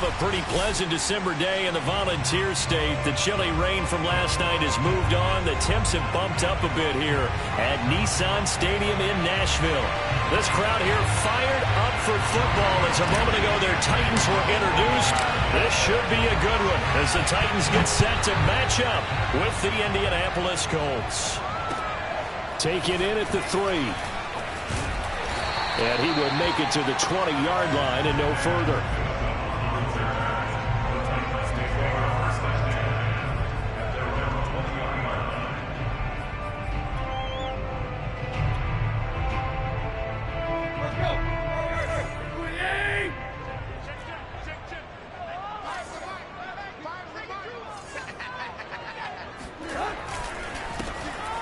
a pretty pleasant December day in the Volunteer State. The chilly rain from last night has moved on. The temps have bumped up a bit here at Nissan Stadium in Nashville. This crowd here fired up for football as a moment ago their Titans were introduced. This should be a good one as the Titans get set to match up with the Indianapolis Colts. Take it in at the 3. And he will make it to the 20-yard line and no further.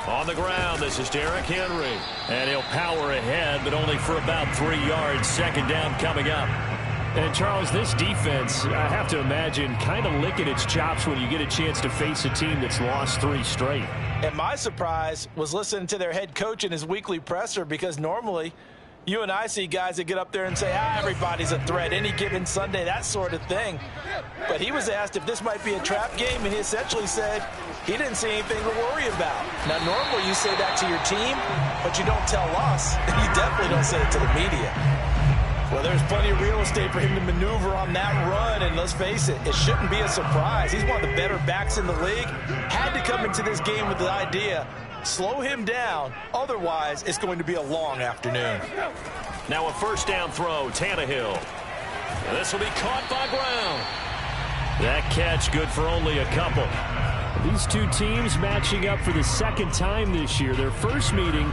On the ground, this is Derrick Henry. And he'll power ahead, but only for about 3 yards. Second down coming up. And, Charles, this defense, I have to imagine, kind of licking its chops when you get a chance to face a team that's lost 3 straight. And my surprise was listening to their head coach in his weekly presser, because normally you and I see guys that get up there and say, everybody's a threat any given Sunday, that sort of thing. But he was asked if this might be a trap game, and he essentially said he didn't see anything to worry about. Now, normally you say that to your team, but you don't tell us. You definitely don't say it to the media. Well, there's plenty of real estate for him to maneuver on that run, and let's face it, it shouldn't be a surprise. He's one of the better backs in the league. Had to come into this game with the idea, slow him down, otherwise it's going to be a long afternoon. Now a first down throw, Tannehill. This will be caught by Brown. That catch good for only a couple. These two teams matching up for the second time this year. Their first meeting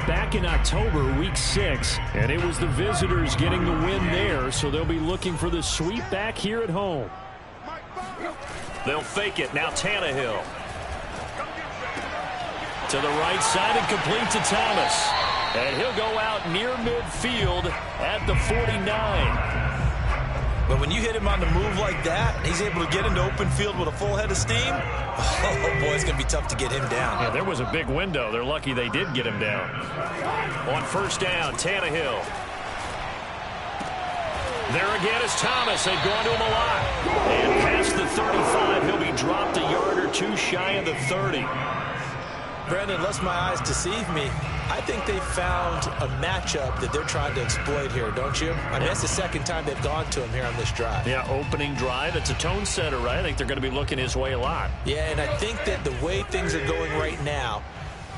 back in October, week 6, and it was the visitors getting the win there, so they'll be looking for the sweep back here at home. They'll fake it. Now Tannehill. To the right side and complete to Thomas. And he'll go out near midfield at the 49. But when you hit him on the move like that, and he's able to get into open field with a full head of steam, oh boy, it's going to be tough to get him down. Yeah, there was a big window. They're lucky they did get him down. On first down, Tannehill. There again is Thomas. They've gone to him a lot. And past the 35, he'll be dropped a yard or two shy of the 30. Brandon, lest my eyes deceive me, I think they found a matchup that they're trying to exploit here, don't you? I mean, that's the second time they've gone to him here on this drive. Yeah, opening drive. It's a tone setter, right? I think they're going to be looking his way a lot. Yeah, and I think that the way things are going right now,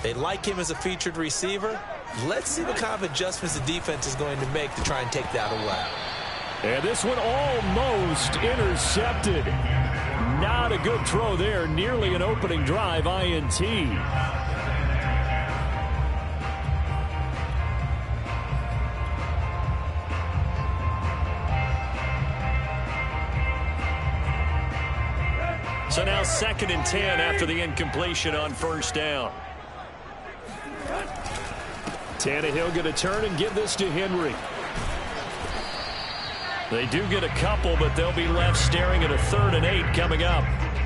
they like him as a featured receiver. Let's see what kind of adjustments the defense is going to make to try and take that away. And this one almost intercepted. Not a good throw there. Nearly an opening drive, INT. So now 2nd and 10 after the incompletion on first down. Tannehill going to turn and give this to Henry. They do get a couple, but they'll be left staring at a 3rd and 8 coming up.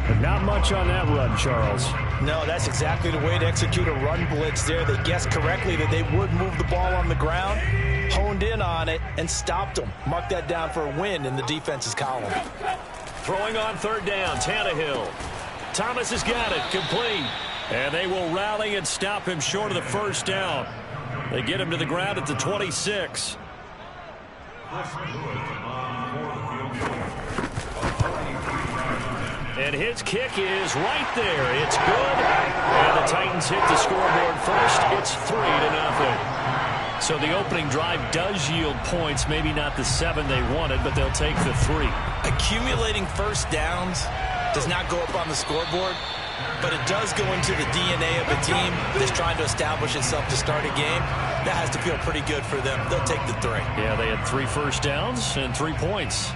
But not much on that run, Charles. No, that's exactly the way to execute a run blitz there. They guessed correctly that they would move the ball on the ground, honed in on it, and stopped them. Mark that down for a win in the defense's column. Throwing on 3rd down, Tannehill. Thomas has got it, complete. And they will rally and stop him short of the first down. They get him to the ground at the 26. And his kick is right there. It's good. And the Titans hit the scoreboard first. It's 3-0. So the opening drive does yield points. Maybe not the 7 they wanted, but they'll take the 3. Accumulating first downs does not go up on the scoreboard, but it does go into the DNA of a team that's trying to establish itself to start a game. That has to feel pretty good for them. They'll take the 3. Yeah, they had 3 first downs and 3 points.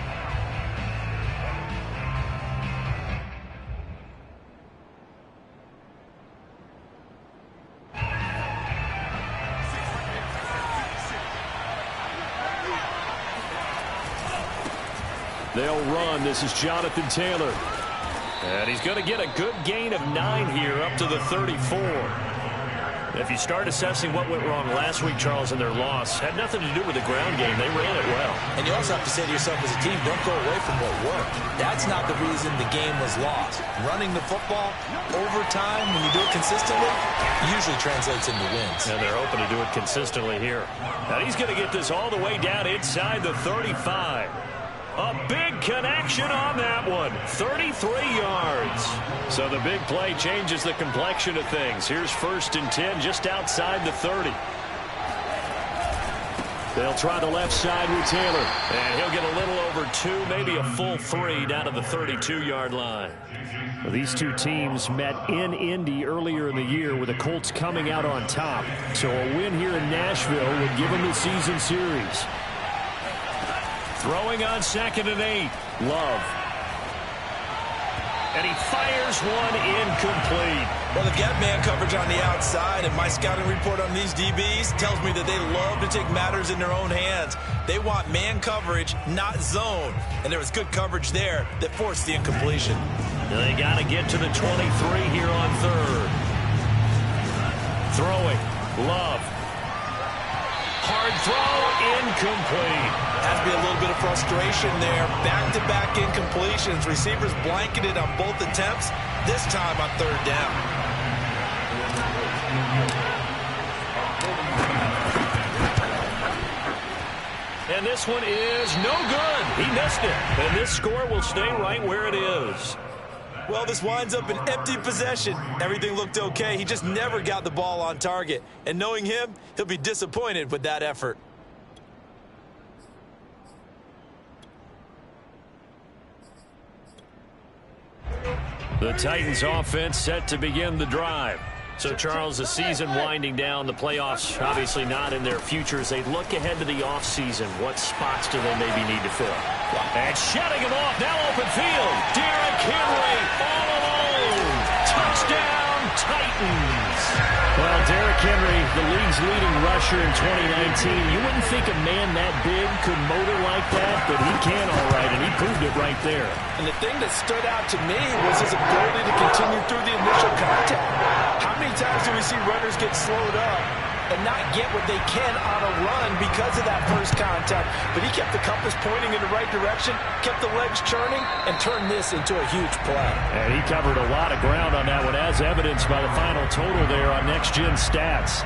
They'll run. This is Jonathan Taylor. And he's going to get a good gain of 9 here up to the 34. If you start assessing what went wrong last week, Charles, in their loss, had nothing to do with the ground game. They ran it well. And you also have to say to yourself as a team, don't go away from what worked. That's not the reason the game was lost. Running the football over time, when you do it consistently, usually translates into wins. And they're hoping to do it consistently here. Now he's going to get this all the way down inside the 35. A big connection on that one. 33 yards. So the big play changes the complexion of things. Here's 1st and 10 just outside the 30. They'll try the left side with Taylor. And he'll get a little over 2, maybe a full 3 down to the 32-yard line. These two teams met in Indy earlier in the year with the Colts coming out on top. So a win here in Nashville would give them the season series. Throwing on 2nd and 8. Love. And he fires one incomplete. Well, they've got man coverage on the outside, and my scouting report on these DBs tells me that they love to take matters in their own hands. They want man coverage, not zone. And there was good coverage there that forced the incompletion. Now they got to get to the 23 here on 3rd. Throwing. Love. Hard throw, incomplete. Has to be a little bit of frustration there. Back-to-back incompletions. Receivers blanketed on both attempts, this time on 3rd down. And this one is no good. He missed it. And this score will stay right where it is. Well, this winds up an empty possession. Everything looked okay. He just never got the ball on target. And knowing him, he'll be disappointed with that effort. The Titans offense set to begin the drive. So, Charles, the season winding down, the playoffs obviously not in their future. As they look ahead to the offseason, what spots do they maybe need to fill? And shutting him off, now open field. Derrick Henry all alone. Touchdown, Titans. Well, Derrick Henry, the league's leading rusher in 2019. You wouldn't think a man that big could motor like that, but he can all right, and he proved it right there. And the thing that stood out to me was his ability to continue through the initial contact. How many times do we see runners get slowed up and not get what they can on a run because of that first contact? But he kept the compass pointing in the right direction, kept the legs churning, and turned this into a huge play. And he covered a lot of ground on that one, as evidenced by the final total there on Next Gen Stats.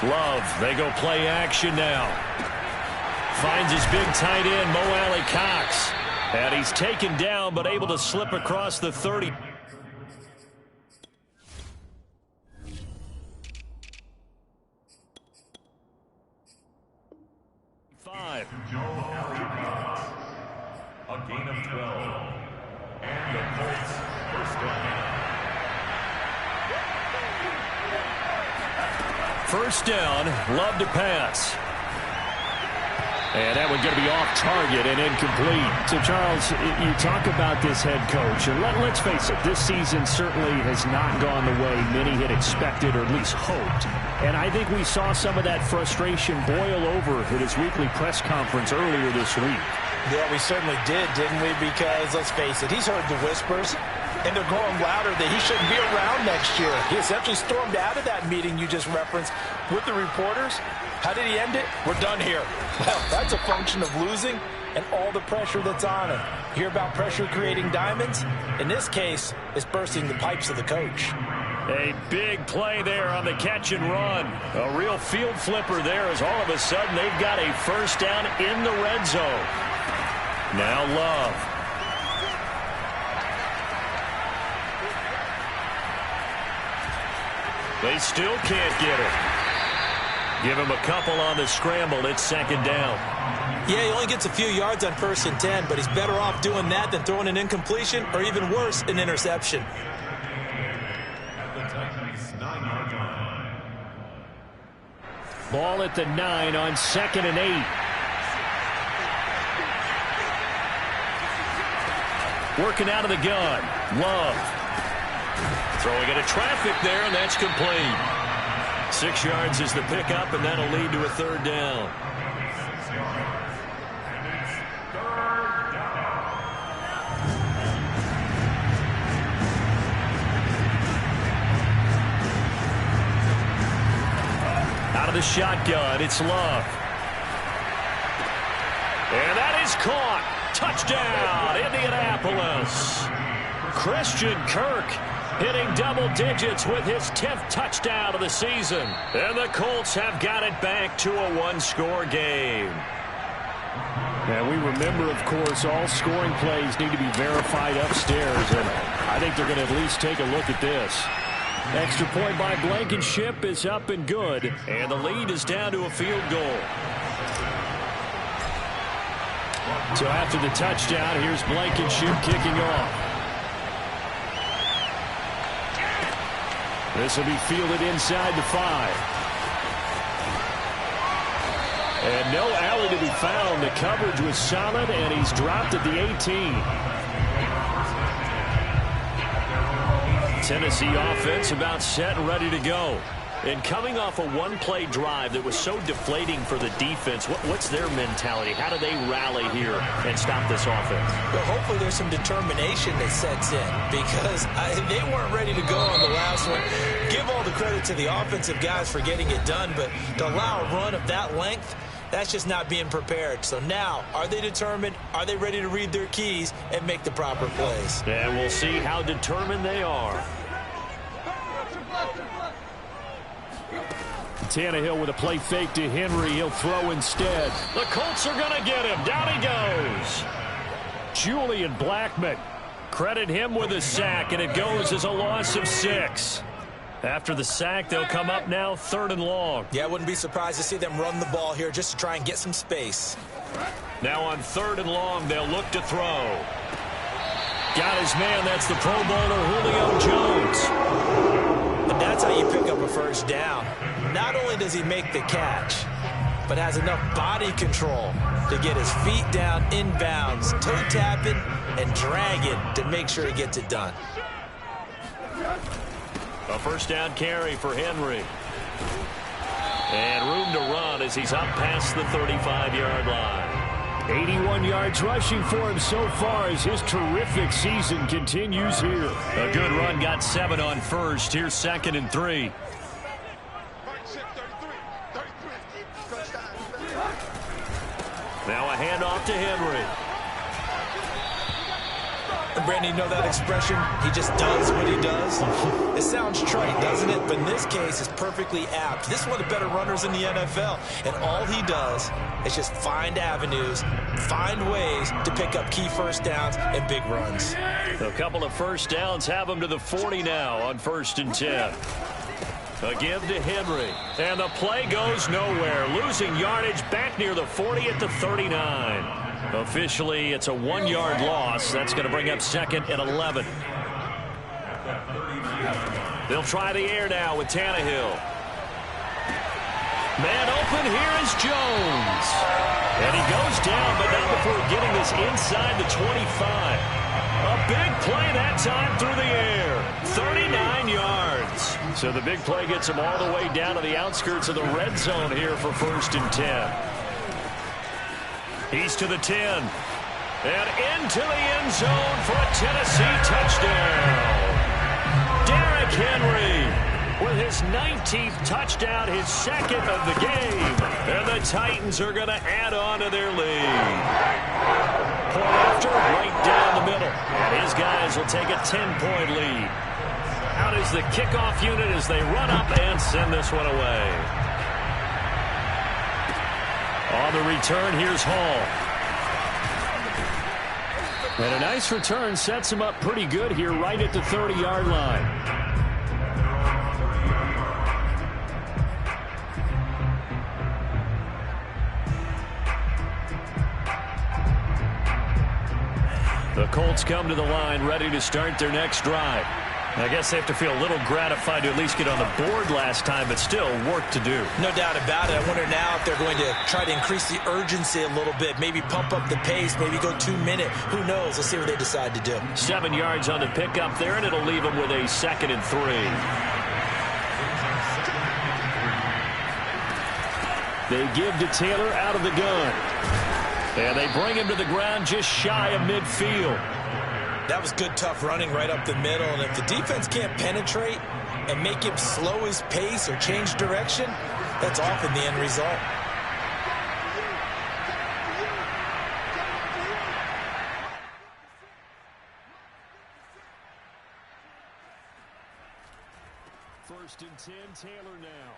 Love, they go play action now. Finds his big tight end, Mo Alley Cox. And he's taken down, but able to slip across the 30. A gain of 12. And the Colts first down. First down, Love to pass. And that one's going to be off target and incomplete. So, Charles, you talk about this head coach, and let's face it, this season certainly has not gone the way many had expected or at least hoped. And I think we saw some of that frustration boil over at his weekly press conference earlier this week. Yeah, we certainly did, didn't we? Because, let's face it, he's heard the whispers, and they're growing louder that he shouldn't be around next year. He essentially stormed out of that meeting you just referenced with the reporters. How did he end it? We're done here. Well, that's a function of losing and all the pressure that's on him. You hear about pressure creating diamonds? In this case, it's bursting the pipes of the coach. A big play there on the catch and run. A real field flipper there as all of a sudden they've got a first down in the red zone. Now Love. They still can't get it. Give him a couple on the scramble. It's second down. Yeah, he only gets a few yards on 1st and 10, but he's better off doing that than throwing an incompletion or even worse, an interception. Ball at the 9 on 2nd and 8. Working out of the gun. Love. Throwing into traffic there, and that's complete. 6 yards is the pickup, and that'll lead to a third down. the shotgun. It's Love. And that is caught. Touchdown, Indianapolis. Christian Kirk hitting double digits with his 10th touchdown of the season. And the Colts have got it back to a one-score game. And we remember, of course, all scoring plays need to be verified upstairs. And I think they're going to at least take a look at this. Extra point by Blankenship is up and good. And the lead is down to a field goal. So after the touchdown, here's Blankenship kicking off. This will be fielded inside the 5. And no alley to be found. The coverage was solid, and he's dropped at the 18. Tennessee offense about set and ready to go. And coming off a one-play drive that was so deflating for the defense, what's their mentality? How do they rally here and stop this offense? Well, hopefully there's some determination that sets in because they weren't ready to go on the last one. Give all the credit to the offensive guys for getting it done, but to allow a run of that length, that's just not being prepared. So now, are they determined? Are they ready to read their keys and make the proper plays? And we'll see how determined they are. Tannehill with a play fake to Henry. He'll throw instead. The Colts are going to get him. Down he goes. Julian Blackmon. Credit him with a sack, and it goes as a loss of 6. After the sack, they'll come up now 3rd and long. Yeah, I wouldn't be surprised to see them run the ball here just to try and get some space. Now on 3rd and long, they'll look to throw. Got his man. That's the Pro Bowler Julio Jones. And that's how you pick up a first down. Not only does he make the catch, but has enough body control to get his feet down inbounds, toe tapping and dragging to make sure he gets it done. A first down carry for Henry. And room to run as he's up past the 35-yard line. 81 yards rushing for him so far as his terrific season continues here. A good run, got 7 on first. Here's 2nd and 3. Now a handoff to Henry. And Brandon, you know that expression? He just does what he does. It sounds trite, doesn't it? But in this case, it's perfectly apt. This is one of the better runners in the NFL. And all he does is just find avenues, find ways to pick up key first downs and big runs. A couple of first downs have him to the 40 now on 1st and 10. A give to Henry. And the play goes nowhere. Losing yardage back near the 40 at the 39. Officially, it's a 1-yard loss. That's going to bring up 2nd and 11. They'll try the air now with Tannehill. Man open, here is Jones. And he goes down, but not before getting this inside the 25. A big play that time through the air. 39 yards. So the big play gets him all the way down to the outskirts of the red zone here for 1st and 10. He's to the 10. And into the end zone for a Tennessee touchdown. Derrick Henry with his 19th touchdown, his 2nd of the game. And the Titans are going to add on to their lead. Point after, right down the middle. And his guys will take a 10-point lead. Out is the kickoff unit as they run up and send this one away. On the return, here's Hall. And a nice return sets him up pretty good here right at the 30-yard line. The Colts come to the line ready to start their next drive. I guess they have to feel a little gratified to at least get on the board last time, but still work to do. No doubt about it. I wonder now if they're going to try to increase the urgency a little bit, maybe pump up the pace, maybe go 2-minute. Who knows? Let's see what they decide to do. 7 yards on the pickup there, and it'll leave them with a 2nd and 3. They give to Taylor out of the gun. And they bring him to the ground just shy of midfield. That was good, tough running right up the middle. And if the defense can't penetrate and make him slow his pace or change direction, That's often the end result. First and 10, Taylor now.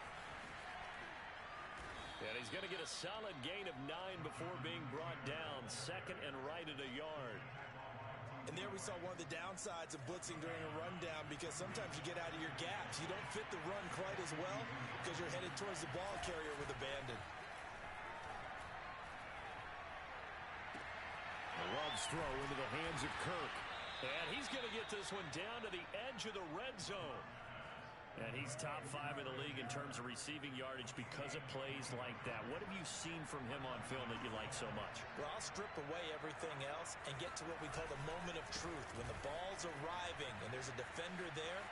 And he's going to get a solid gain of 9 before being brought down. Second and right at a yard. And there we saw one of the downsides of blitzing during a rundown, because sometimes you get out of your gaps. You don't fit the run quite as well because you're headed towards the ball carrier with abandon. Love's throw into the hands of Kirk. And he's going to get this one down to the edge of the red zone. And he's top 5 in the league in terms of receiving yardage because of plays like that. What have you seen from him on film that you like so much? Well, I'll strip away everything else and get to what we call the moment of truth, when the ball's arriving and there's a defender there.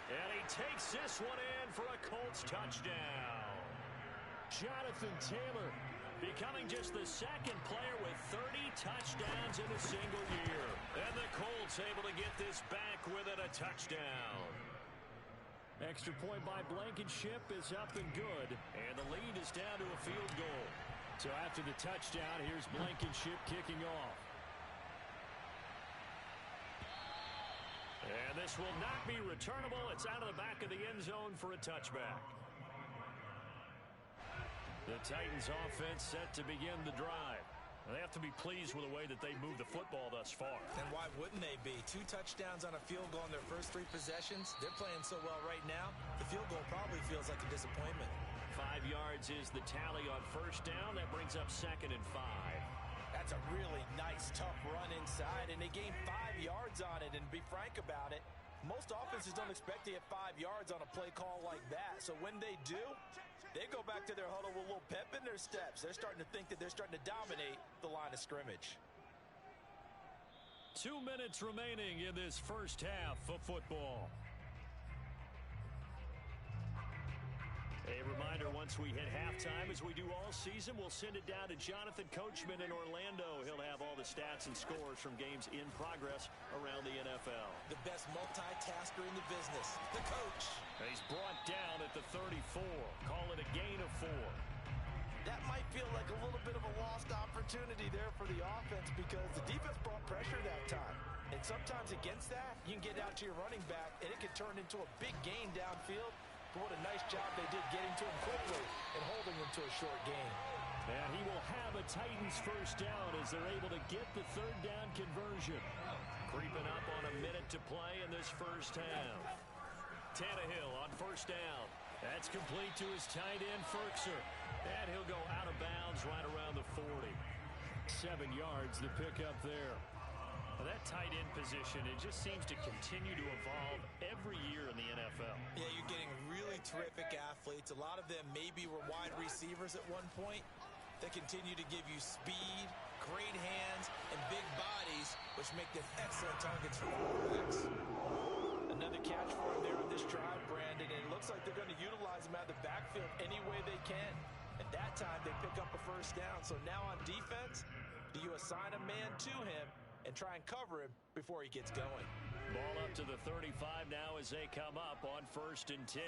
And he takes this one in for a Colts touchdown. Jonathan Taylor becoming just the second player with 30 touchdowns in a single year. And the Colts able to get this back with it, a touchdown. Extra point by Blankenship is up and good. And the lead is down to a field goal. So after the touchdown, here's Blankenship kicking off. And this will not be returnable. It's out of the back of the end zone for a touchback. The Titans offense set to begin the drive. They have to be pleased with the way that they moved the football thus far. And why wouldn't they be? 2 touchdowns on a field goal in their first 3 possessions. They're playing so well right now, the field goal probably feels like a disappointment. 5 yards is the tally on first down. That brings up 2nd and 5. That's a really nice, tough run inside, and they gained 5 yards on it. And be frank about it, most offenses don't expect to get 5 yards on a play call like that. So when they do, they go back to their huddle with a little pep in their steps. They're starting to think that they're starting to dominate the line of scrimmage. 2 minutes remaining in this first half of football. A reminder, once we hit halftime, as we do all season, we'll send it down to Jonathan Coachman in Orlando. He'll have all the stats and scores from games in progress around the NFL. The best multitasker in the business, the coach. He's brought down at the 34. Call it a gain of 4. That might feel like a little bit of a lost opportunity there for the offense, because the defense brought pressure that time. And sometimes against that, you can get out to your running back, and it can turn into a big gain downfield. But what a nice job they did getting to him quickly and holding him to a short gain. And he will have a Titans first down as they're able to get the 3rd down conversion. Creeping up on a minute to play in this first half. Tannehill on first down. That's complete to his tight end, Ferkser. And he'll go out of bounds right around the 40. 7 yards the pickup there. Well, that tight end position, it just seems to continue to evolve every year in the NFL. Yeah, you're getting really terrific athletes. A lot of them maybe were wide receivers at one point. They continue to give you speed, great hands, and big bodies, which make them excellent targets for quarterbacks. Another catch for him there on this drive, Brandon, and it looks like they're going to utilize him out of the backfield any way they can. And that time, they pick up a first down. So now on defense, do you assign a man to him and try and cover him before he gets going? Ball up to the 35 now as they come up on 1st and 10.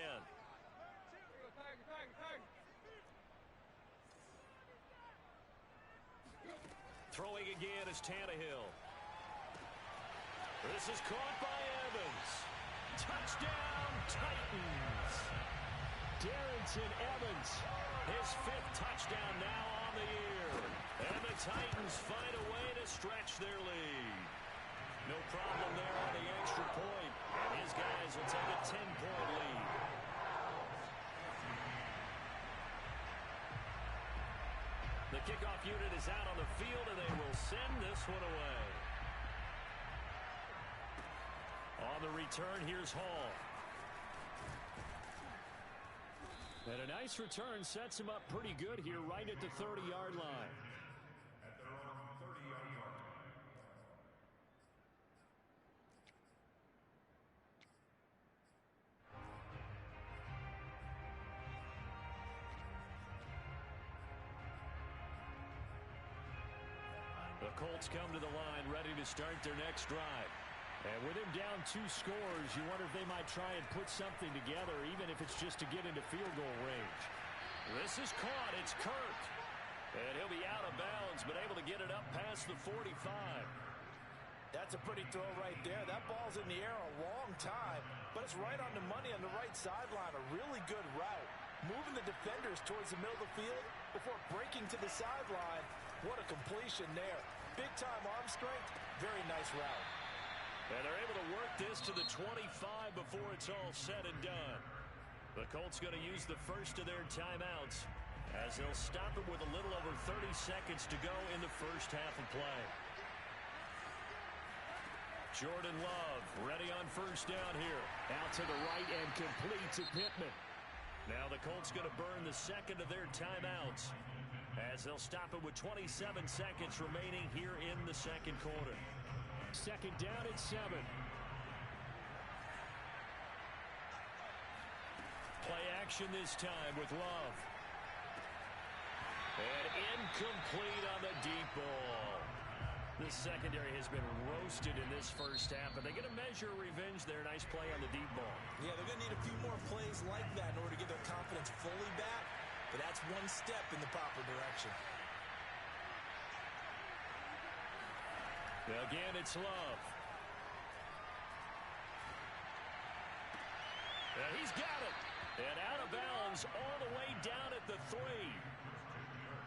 Throwing again is Tannehill. This is caught by Evans. Touchdown, Titans. Darrington Evans, his 5th touchdown now on the year. And the Titans find a way to stretch their lead. No problem there on the extra point. And his guys will take a 10-point lead. The kickoff unit is out on the field, and they will send this one away. On the return, here's Hall. And a nice return sets him up pretty good here right at the 30-yard line. The Colts come to the line ready to start their next drive. And with him down 2 scores, you wonder if they might try and put something together, even if it's just to get into field goal range. This is caught. It's Kurt. And he'll be out of bounds, but able to get it up past the 45. That's a pretty throw right there. That ball's in the air a long time, but it's right on the money on the right sideline. A really good route. Moving the defenders towards the middle of the field before breaking to the sideline. What a completion there. Big-time arm strength. Very nice route. And they're able to work this to the 25 before it's all said and done. The Colts going to use the first of their timeouts as they'll stop it with a little over 30 seconds to go in the first half of play. Jordan Love ready on first down here. Out to the right and complete to Pittman. Now the Colts going to burn the second of their timeouts as they'll stop it with 27 seconds remaining here in the second quarter. Second down at 7. Play action this time with Love. And incomplete on the deep ball. This secondary has been roasted in this first half, but they're going to measure revenge there. Nice play on the deep ball. Yeah, they're going to need a few more plays like that in order to get their confidence fully back, but that's one step in the proper direction. Again, it's Love. And he's got it. And out of bounds all the way down at the 3.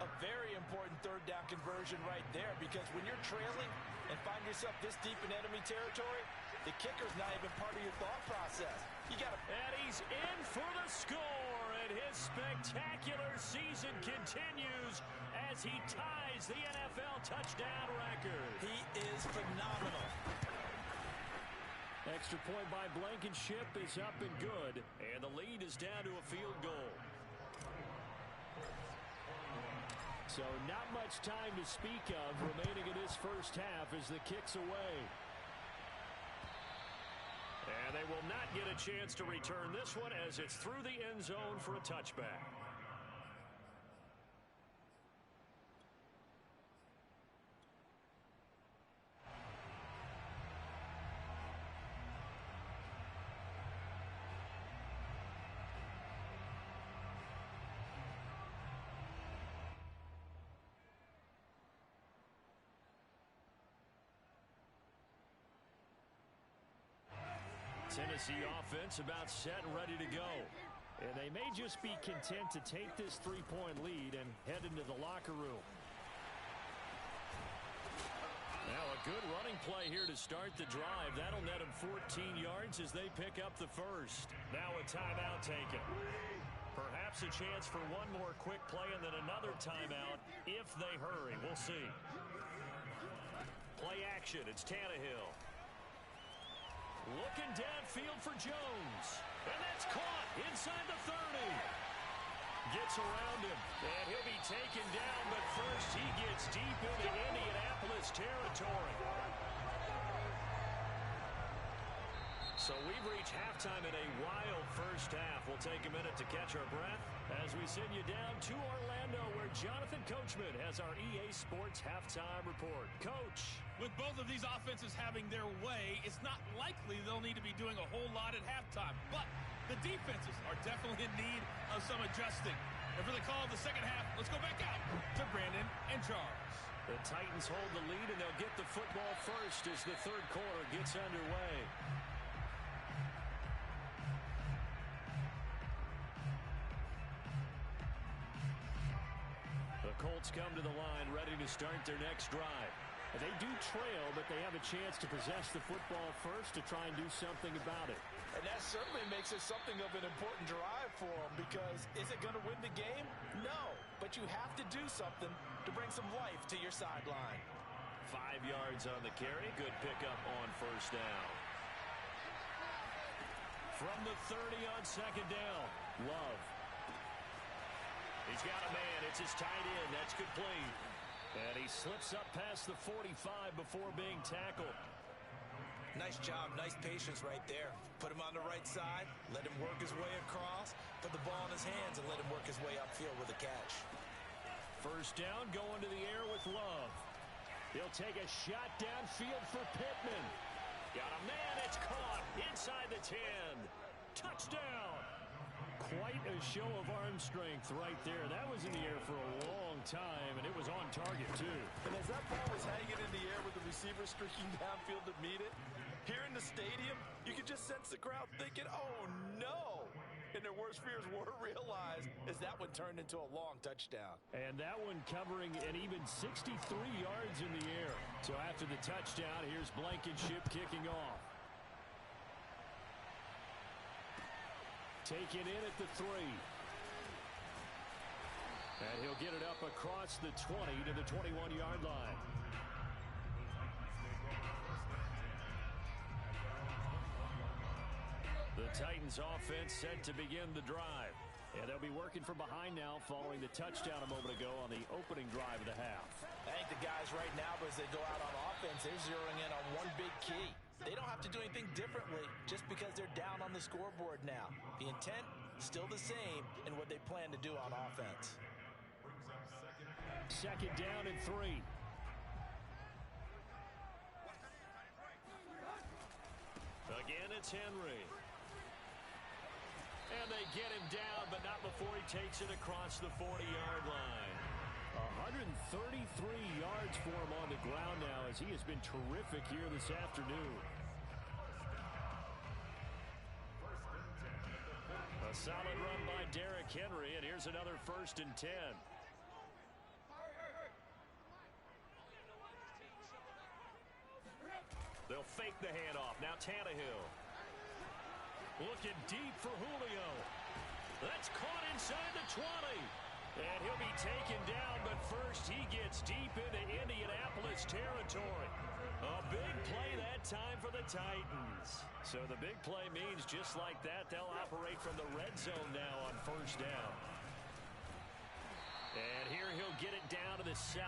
A very important third down conversion right there, because when you're trailing and find yourself this deep in enemy territory, the kicker's not even part of your thought process. You got to. And he's in for the score, and his spectacular season continues as he ties the NFL touchdown record. He is phenomenal. Extra point by Blankenship is up and good. And the lead is down to a field goal. So not much time to speak of remaining in this first half as the kick's away. And they will not get a chance to return this one as it's through the end zone for a touchback. Tennessee offense about set and ready to go. And they may just be content to take this 3-point lead and head into the locker room. Now a good running play here to start the drive. That'll net them 14 yards as they pick up the first. Now a timeout taken. Perhaps a chance for one more quick play and then another timeout if they hurry. We'll see. Play action. It's Tannehill. Looking downfield for Jones. And that's caught inside the 30. Gets around him. And he'll be taken down, but first he gets deep into Indianapolis territory. So we've reached halftime in a wild first half. We'll take a minute to catch our breath as we send you down to Orlando, where Jonathan Coachman has our EA Sports halftime report. Coach. With both of these offenses having their way, it's not likely they'll need to be doing a whole lot at halftime. But the defenses are definitely in need of some adjusting. And for the call of the second half, let's go back out to Brandon and Charles. The Titans hold the lead, and they'll get the football first as the third quarter gets underway. The Colts come to the line ready to start their next drive. They do trail, but they have a chance to possess the football first to try and do something about it. And that certainly makes it something of an important drive for them, because is it going to win the game? No, but you have to do something to bring some life to your sideline. 5 yards on the carry. Good pickup on first down. From the 30 on second down, Love. He's got a man. It's his tight end. That's complete. And he slips up past the 45 before being tackled. Nice job. Nice patience right there. Put him on the right side. Let him work his way across. Put the ball in his hands and let him work his way upfield with a catch. First down, going to the air with Love. He'll take a shot downfield for Pittman. Got a man. It's caught inside the 10. Touchdown. Quite a show of arm strength right there. That was in the air for a long time, and it was on target, too. And as that ball was hanging in the air with the receiver streaking downfield to meet it, here in the stadium, you could just sense the crowd thinking, oh, no. And their worst fears were realized as that one turned into a long touchdown. And that one covering an even 63 yards in the air. So after the touchdown, here's Blankenship kicking off. Taken in at the 3. And he'll get it up across the 20 to the 21-yard line. The Titans offense set to begin the drive. And they'll be working from behind now following the touchdown a moment ago on the opening drive of the half. I think the guys right now, as they go out on offense, they're zeroing in on one big key. They don't have to do anything differently just because they're down on the scoreboard now. The intent, still the same in what they plan to do on offense. Second down and 3. Again, it's Henry. And they get him down, but not before he takes it across the 40-yard line. 133 yards for him on the ground now as he has been terrific here this afternoon. A solid run by Derrick Henry, and here's another 1st and 10. They'll fake the handoff. Now Tannehill. Looking deep for Julio. That's caught inside the 20. And he'll be taken down, but first he gets deep into Indianapolis territory. A big play that time for the Titans. So the big play means just like that, they'll operate from the red zone now on 1st down. And here he'll get it down to the 7.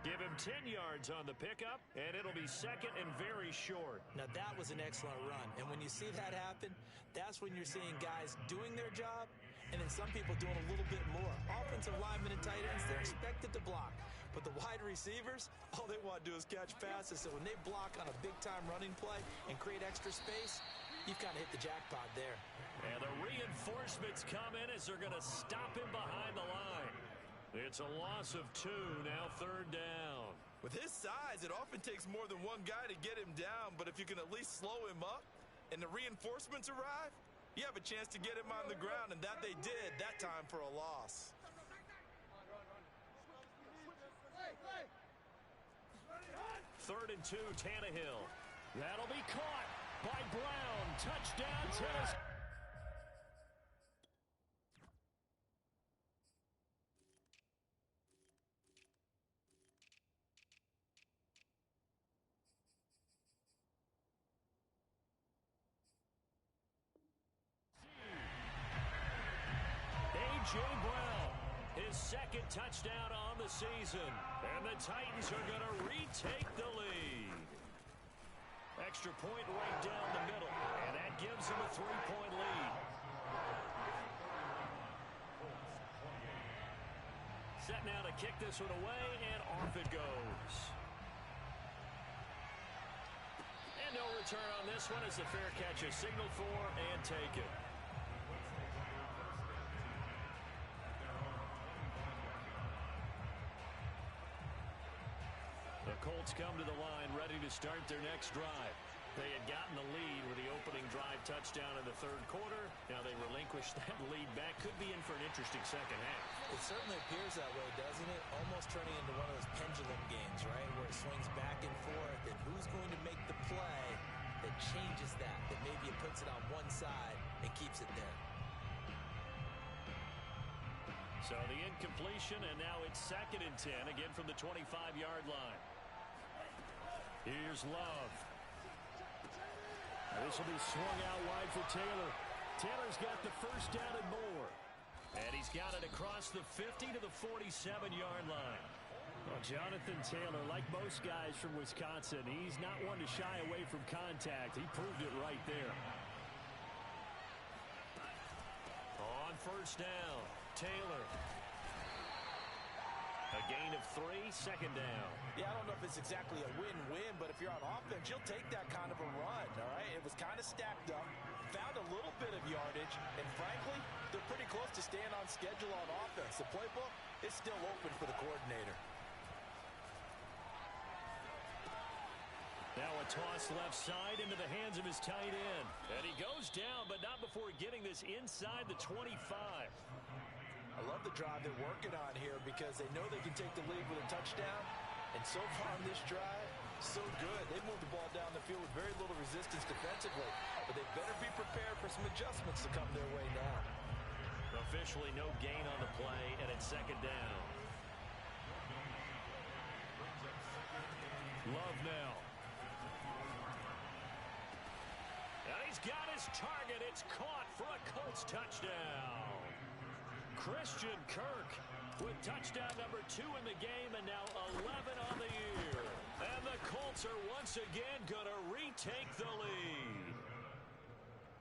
Give him 10 yards on the pickup, and it'll be 2nd and very short. Now, that was an excellent run. And when you see that happen, that's when you're seeing guys doing their job and then some people doing a little bit more. Offensive linemen and tight ends, they're expected to block. But the wide receivers, all they want to do is catch passes. So when they block on a big-time running play and create extra space, you've kind of hit the jackpot there. And the reinforcements come in as they're going to stop him behind the line. It's a loss of 2, now 3rd down. With his size, it often takes more than one guy to get him down, but if you can at least slow him up and the reinforcements arrive, you have a chance to get him on the ground, and that they did that time for a loss. 3rd and 2, Tannehill. That'll be caught by Brown. Touchdown, Tennessee. A.J. Brown, his 2nd touchdown on the season. And the Titans are going to retake the lead. Extra point right down the middle. And that gives them a 3-point lead. Set now to kick this one away, and off it goes. And no return on this one as the fair catch is signaled for and taken. The Colts come to the line ready to start their next drive. They had gotten the lead with the opening drive touchdown in the 3rd quarter. Now they relinquish that lead back. Could be in for an interesting second half. It certainly appears that way, doesn't it? Almost turning into one of those pendulum games, right? Where it swings back and forth, and who's going to make the play that changes that maybe it puts it on one side and keeps it there. So the incompletion, and now it's 2nd and 10, again from the 25-yard line. Here's Love. This will be swung out wide for Taylor. Taylor's got the 1st down and more. And he's got it across the 50 to the 47-yard line. Well, Jonathan Taylor, like most guys from Wisconsin, he's not one to shy away from contact. He proved it right there. On 1st down, Taylor. A gain of 3, 2nd down. Yeah, I don't know if it's exactly a win-win, but if you're on offense, you'll take that kind of a run, all right? It was kind of stacked up, found a little bit of yardage, and frankly, the pretty close to staying on schedule on offense. The playbook is still open for the coordinator. Now a toss left side into the hands of his tight end. And he goes down, but not before getting this inside the 25. I love the drive they're working on here because they know they can take the lead with a touchdown. And so far on this drive, so good. They moved the ball down the field with very little resistance defensively. But they better be prepared for some adjustments to come their way now. Officially no gain on the play, and it's second down. Love now. And he's got his target. It's caught for a Colts touchdown. Christian Kirk with touchdown number 2 in the game and now 11 on the year. And the Colts are once again going to retake the lead.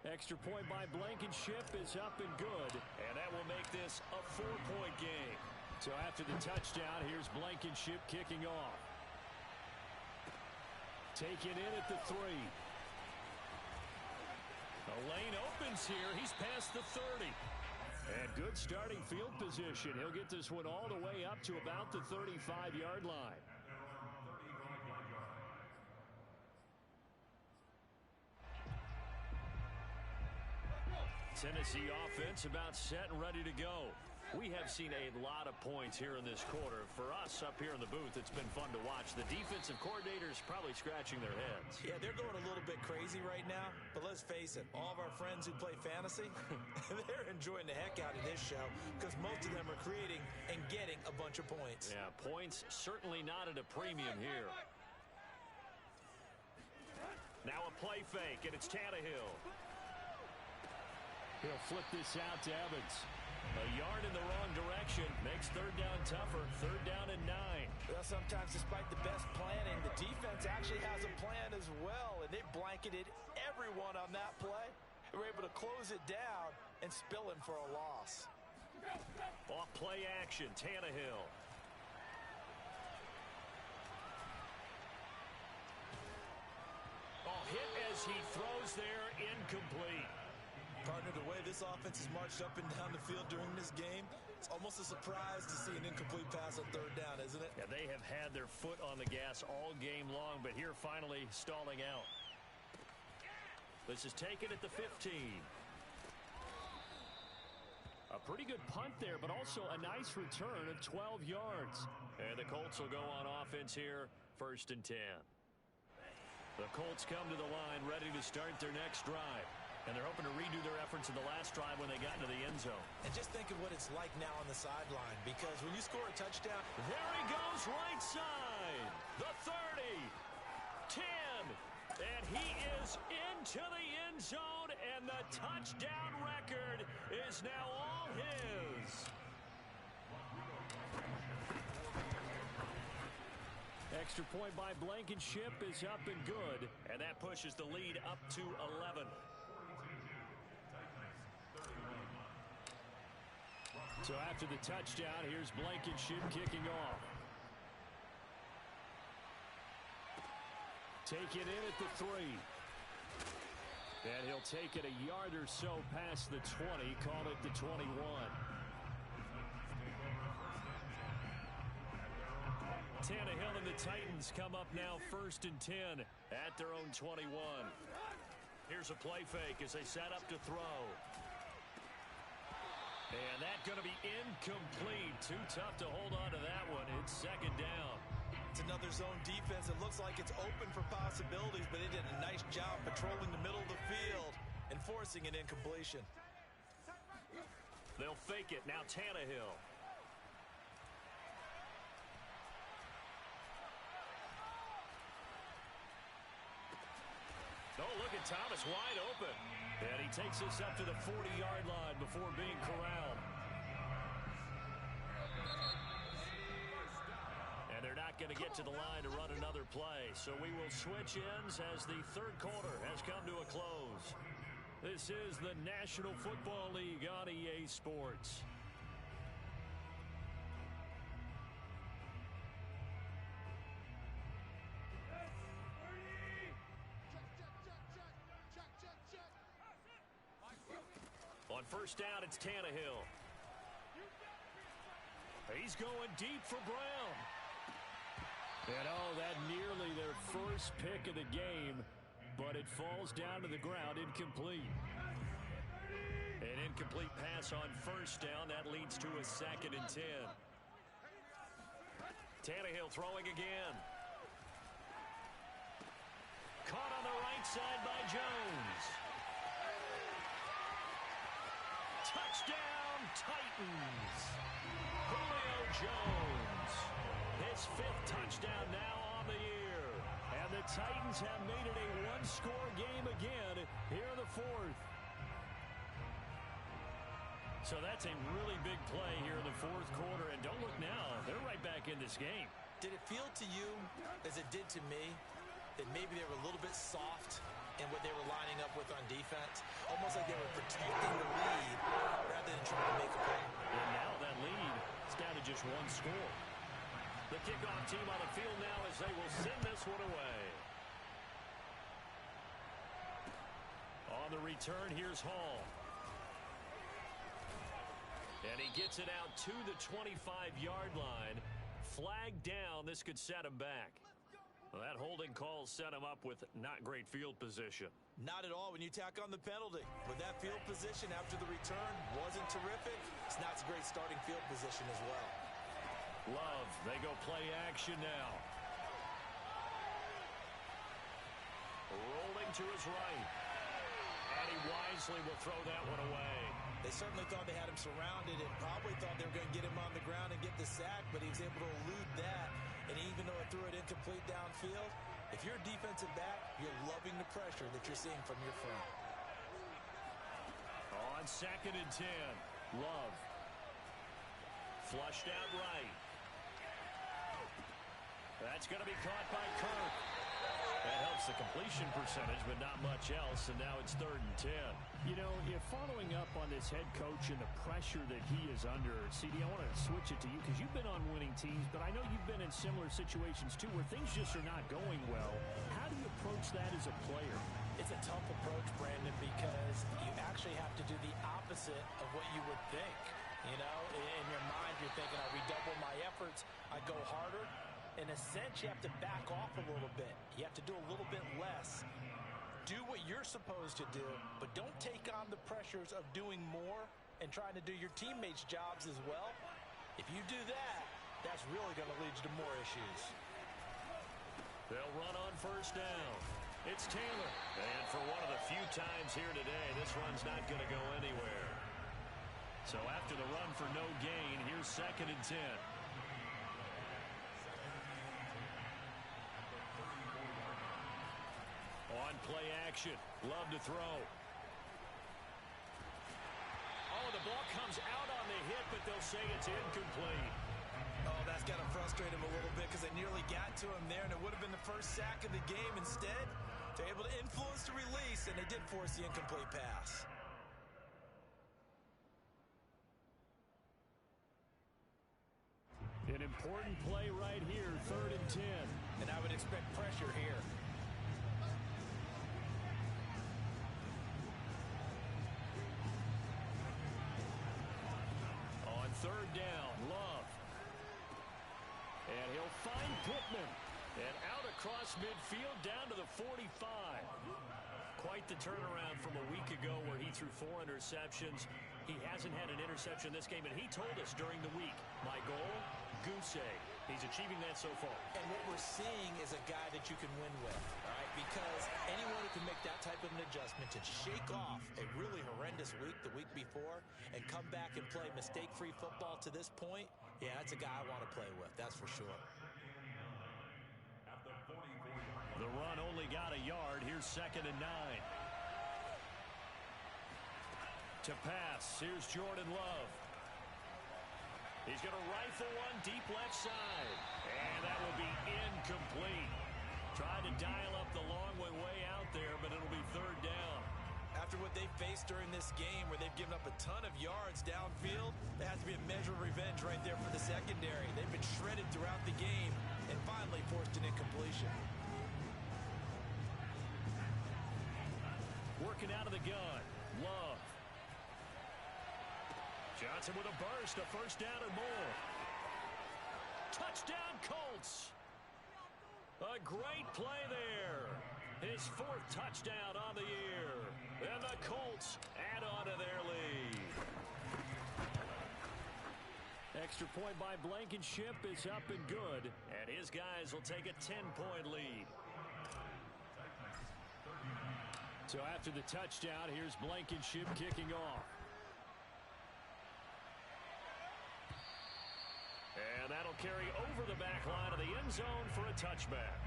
Extra point by Blankenship is up and good. And that will make this a 4-point game. So after the touchdown, here's Blankenship kicking off. Taken in at the 3. The lane opens here. He's past the 30. And good starting field position. He'll get this one all the way up to about the 35-yard line. Tennessee offense about set and ready to go. We have seen a lot of points here in this quarter. For us up here in the booth, it's been fun to watch. The defensive coordinators probably scratching their heads. Yeah, they're going a little bit crazy right now. But let's face it, all of our friends who play fantasy, they're enjoying the heck out of this show because most of them are creating and getting a bunch of points. Yeah, points certainly not at a premium here. Now a play fake, and it's Tannehill. He'll flip this out to Evans. A yard in the wrong direction makes third down tougher. 3rd down and 9. Well, sometimes despite the best planning, the defense actually has a plan as well, and they blanketed everyone on that play. They were able to close it down and spill him for a loss. Off play action, Tannehill. Oh, hit as he throws there, incomplete. Partner, the way this offense has marched up and down the field during this game, it's almost a surprise to see an incomplete pass on 3rd down, isn't it? Yeah, they have had their foot on the gas all game long, but here finally stalling out. This is taken at the 15. A pretty good punt there, but also a nice return of 12 yards. And the Colts will go on offense here, 1st and 10. The Colts come to the line ready to start their next drive. And they're hoping to redo their efforts in the last drive when they got into the end zone. And just think of what it's like now on the sideline, because when you score a touchdown, there he goes right side. The 30, 10, and he is into the end zone, and the touchdown record is now all his. Extra point by Blankenship is up and good. And that pushes the lead up to 11. So after the touchdown, here's Blankenship kicking off. Take it in at the 3. And he'll take it a yard or so past the 20, call it the 21. Tannehill and the Titans come up now 1st and 10 at their own 21. Here's a play fake as they set up to throw. And that's going to be incomplete. Too tough to hold on to that one. It's 2nd down. It's another zone defense. It looks like it's open for possibilities, but they did a nice job patrolling the middle of the field and forcing an incompletion. They'll fake it. Now Tannehill. Oh, look at Thomas wide open. And he takes this up to the 40-yard line before being corralled. And they're not going to get to the line to run another play. So we will switch ends as the 3rd quarter has come to a close. This is the National Football League on EA Sports. On first down, it's Tannehill. He's going deep for Brown. And that nearly their first pick of the game, but it falls down to the ground, incomplete. An incomplete pass on first down. That leads to a 2nd and 10. Tannehill throwing again. Caught on the right side by Jones. Touchdown, Titans. Julio Jones. His 5th touchdown now on the year. And the Titans have made it a one-score game again here in the 4th. So that's a really big play here in the 4th quarter. And don't look now, they're right back in this game. Did it feel to you, as it did to me, that maybe they were a little bit soft in what they were lining up with on defense? Almost like they were protecting the lead rather than trying to make a play. And now that lead is down to just 1 score. The kickoff team on the field now as they will send this one away. On the return, here's Hall. And he gets it out to the 25-yard line. Flag down. This could set him back. Well, that holding call set him up with not great field position. Not at all when you tack on the penalty. But that field position after the return wasn't terrific. It's not a great starting field position as well. Love, they go play action now. Rolling to his right. And he wisely will throw that one away. They certainly thought they had him surrounded and probably thought they were going to get him on the ground and get the sack, but he was able to elude that. And even though it threw it incomplete downfield, if you're a defensive back, you're loving the pressure that you're seeing from your front. On 2nd and 10, Love. Flushed out right. That's going to be caught by Kirk. That helps the completion percentage, but not much else, and now it's 3rd and 10. You know, if following up on this head coach and the pressure that he is under, CD, I want to switch it to you because you've been on winning teams, but I know you've been in similar situations too where things just are not going well. How do you approach that as a player? It's a tough approach, Brandon, because you actually have to do the opposite of what you would think. You know, in your mind, you're thinking, I redouble my efforts, I go harder. In a sense, you have to back off a little bit. You have to do a little bit less. Do what you're supposed to do, but don't take on the pressures of doing more and trying to do your teammates' jobs as well. If you do that, that's really going to lead you to more issues. They'll run on first down. It's Taylor. And for one of the few times here today, this run's not going to go anywhere. So after the run for no gain, here's 2nd and 10. On play action. Love to throw. Oh, the ball comes out on the hit, but they'll say it's incomplete. Oh, that's got to frustrate him a little bit because they nearly got to him there, and it would have been the first sack of the game. Instead, they're able to influence the release, and they did force the incomplete pass. An important play right here, 3rd and 10. And I would expect pressure here. On 3rd down, Love. And he'll find Pittman. And out across midfield down to the 45. Quite the turnaround from a week ago where he threw 4 interceptions. He hasn't had an interception this game, and he told us during the week, my goal, goose egg. He's achieving that so far. And what we're seeing is a guy that you can win with, all right? Because anyone who can make that type of an adjustment and shake off a really horrendous week the week before and come back and play mistake-free football to this point, yeah, that's a guy I want to play with, that's for sure. The run only got a yard. Here's 2nd and 9. To pass, here's Jordan Love. He's going to rifle one deep left side. And that will be incomplete. Tried to dial up the long way out there, but it'll be 3rd down. After what they faced during this game where they've given up a ton of yards downfield, there has to be a measure of revenge right there for the secondary. They've been shredded throughout the game and finally forced an incompletion. Working out of the gun. Love. Johnson with a burst, a first down and more. Touchdown, Colts. A great play there. His 4th touchdown on the year. And the Colts add on to their lead. Extra point by Blankenship is up and good. And his guys will take a 10-point lead. So after the touchdown, here's Blankenship kicking off. And that'll carry over the back line of the end zone for a touchback.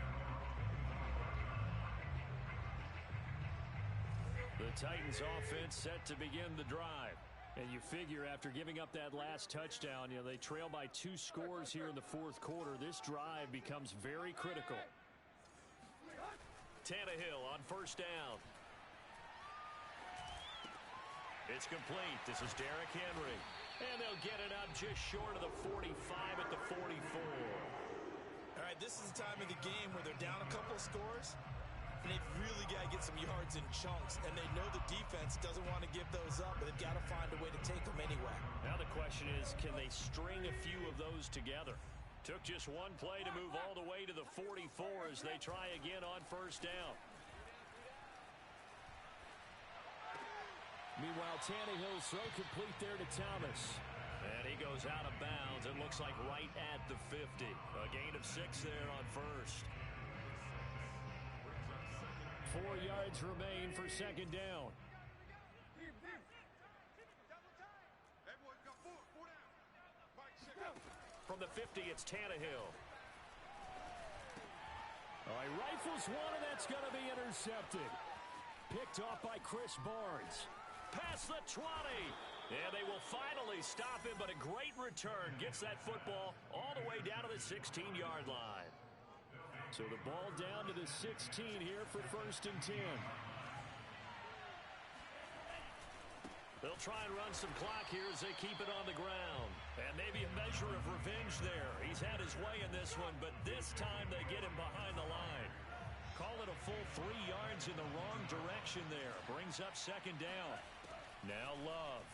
The Titans offense set to begin the drive. And you figure after giving up that last touchdown, they trail by 2 scores here in the 4th quarter. This drive becomes very critical. Tannehill on first down. It's complete. This is Derrick Henry. And they'll get it up just short of the 45 at the 44. All right, this is the time of the game where they're down a couple of scores, and they've really got to get some yards in chunks, and they know the defense doesn't want to give those up, but they've got to find a way to take them anyway. Now the question is, can they string a few of those together? Took just one play to move all the way to the 44 as they try again on first down. Meanwhile, Tannehill's throw complete there to Thomas. And he goes out of bounds. It looks like right at the 50. A gain of 6 there on first. 4 yards remain for second down. From the 50, it's Tannehill. All right, rifles one, and that's going to be intercepted. Picked off by Chris Barnes. Past the 20. And they will finally stop him, but a great return. Gets that football all the way down to the 16-yard line. So the ball down to the 16 here for 1st and 10. They'll try and run some clock here as they keep it on the ground. And maybe a measure of revenge there. He's had his way in this one, but this time they get him behind the line. Call it a full 3 yards in the wrong direction there. Brings up second down. Now Love.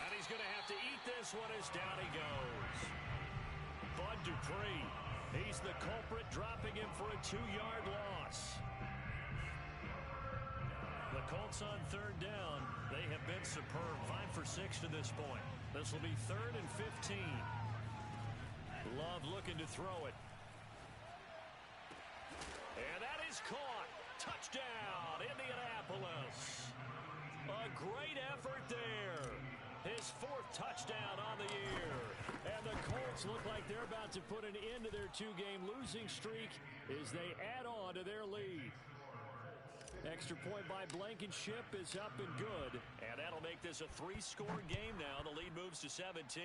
And he's going to have to eat this one as down he goes. Bud Dupree. He's the culprit, dropping him for a 2-yard loss. The Colts on 3rd down. They have been superb. 5 for 6 to this point. This will be 3rd and 15. Love looking to throw it. And that is caught. Touchdown, Indianapolis. A great effort there. His 4th touchdown on the year. And the Colts look like they're about to put an end to their 2-game losing streak as they add on to their lead. Extra point by Blankenship is up and good. And that'll make this a 3-score game now. The lead moves to 17.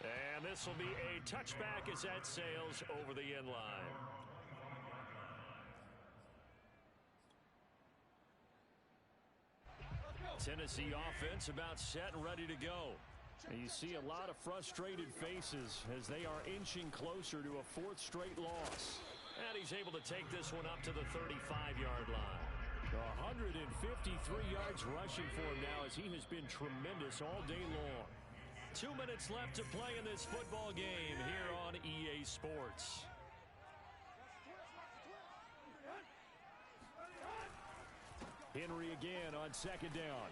And this will be a touchback as that sails over the end line. Tennessee offense about set and ready to go. And you see a lot of frustrated faces as they are inching closer to a 4th straight loss. And he's able to take this one up to the 35-yard line. 153 yards rushing for him now as he has been tremendous all day long. 2 minutes left to play in this football game here on EA Sports. Henry again on second down.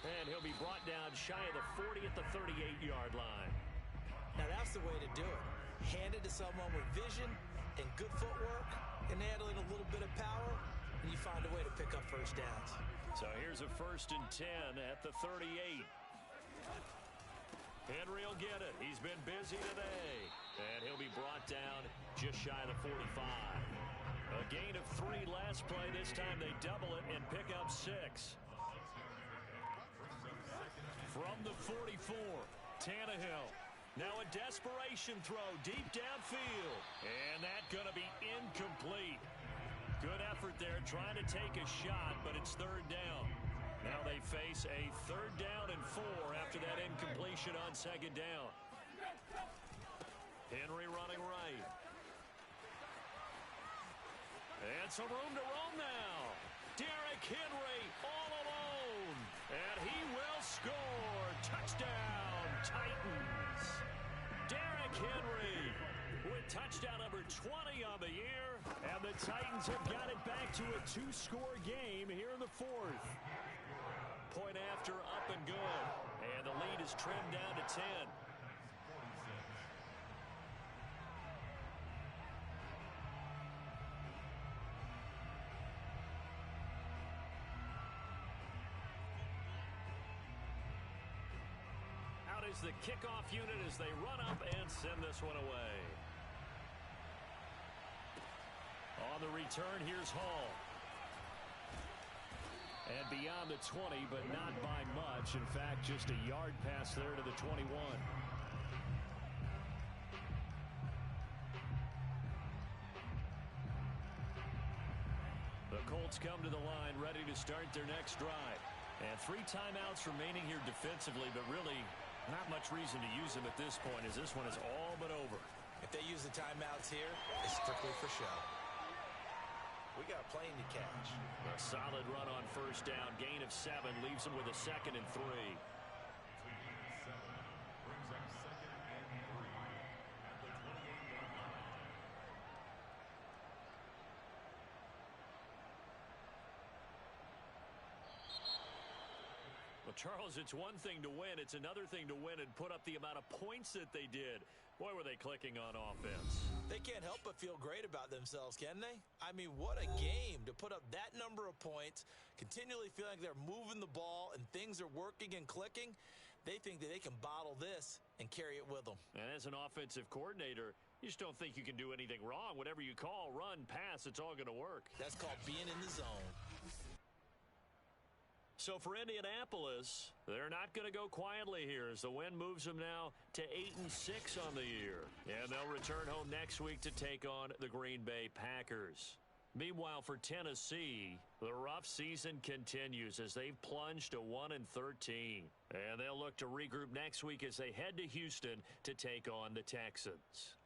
And he'll be brought down shy of the 40 at the 38-yard line. Now that's the way to do it. Hand it to someone with vision and good footwork, and add in a little bit of power, and you find a way to pick up first downs. So here's a 1st and 10 at the 38. Henry will get it. He's been busy today. And he'll be brought down just shy of the 45. A gain of 3 last play. This time they double it and pick up 6. From the 44, Tannehill. Now a desperation throw deep downfield. And that's going to be incomplete. Good effort there trying to take a shot, but it's 3rd down. Now they face a 3rd down and 4 after that incompletion on 2nd down. Henry running right. And got some room to roam now. Derrick Henry all alone. And he will score. Touchdown, Titans. Derrick Henry with touchdown number 20 on the year. And the Titans have got it back to a 2-score game here in the fourth. Point after, up and good. And the lead is trimmed down to 10. Out is the kickoff unit as they run up and send this one away. On the return, here's Hall. And beyond the 20, but not by much. In fact, just a yard pass there to the 21. The Colts come to the line, ready to start their next drive. And 3 timeouts remaining here defensively, but really not much reason to use them at this point, as this one is all but over. If they use the timeouts here, it's strictly for show. We got a plane to catch. A solid run on first down. Gain of 7 leaves them with a 2nd and 3. Brings up 2nd and 3 at the 28-yard line. Well, Charles, it's one thing to win. It's another thing to win and put up the amount of points that they did. Boy, were they clicking on offense. They can't help but feel great about themselves, can they? I mean, what a game to put up that number of points, continually feeling like they're moving the ball and things are working and clicking. They think that they can bottle this and carry it with them. And as an offensive coordinator, you just don't think you can do anything wrong. Whatever you call, run, pass, it's all going to work. That's called being in the zone. So for Indianapolis, they're not going to go quietly here as the win moves them now to 8-6 on the year. And they'll return home next week to take on the Green Bay Packers. Meanwhile, for Tennessee, the rough season continues as they've plunged to 1-13. And they'll look to regroup next week as they head to Houston to take on the Texans.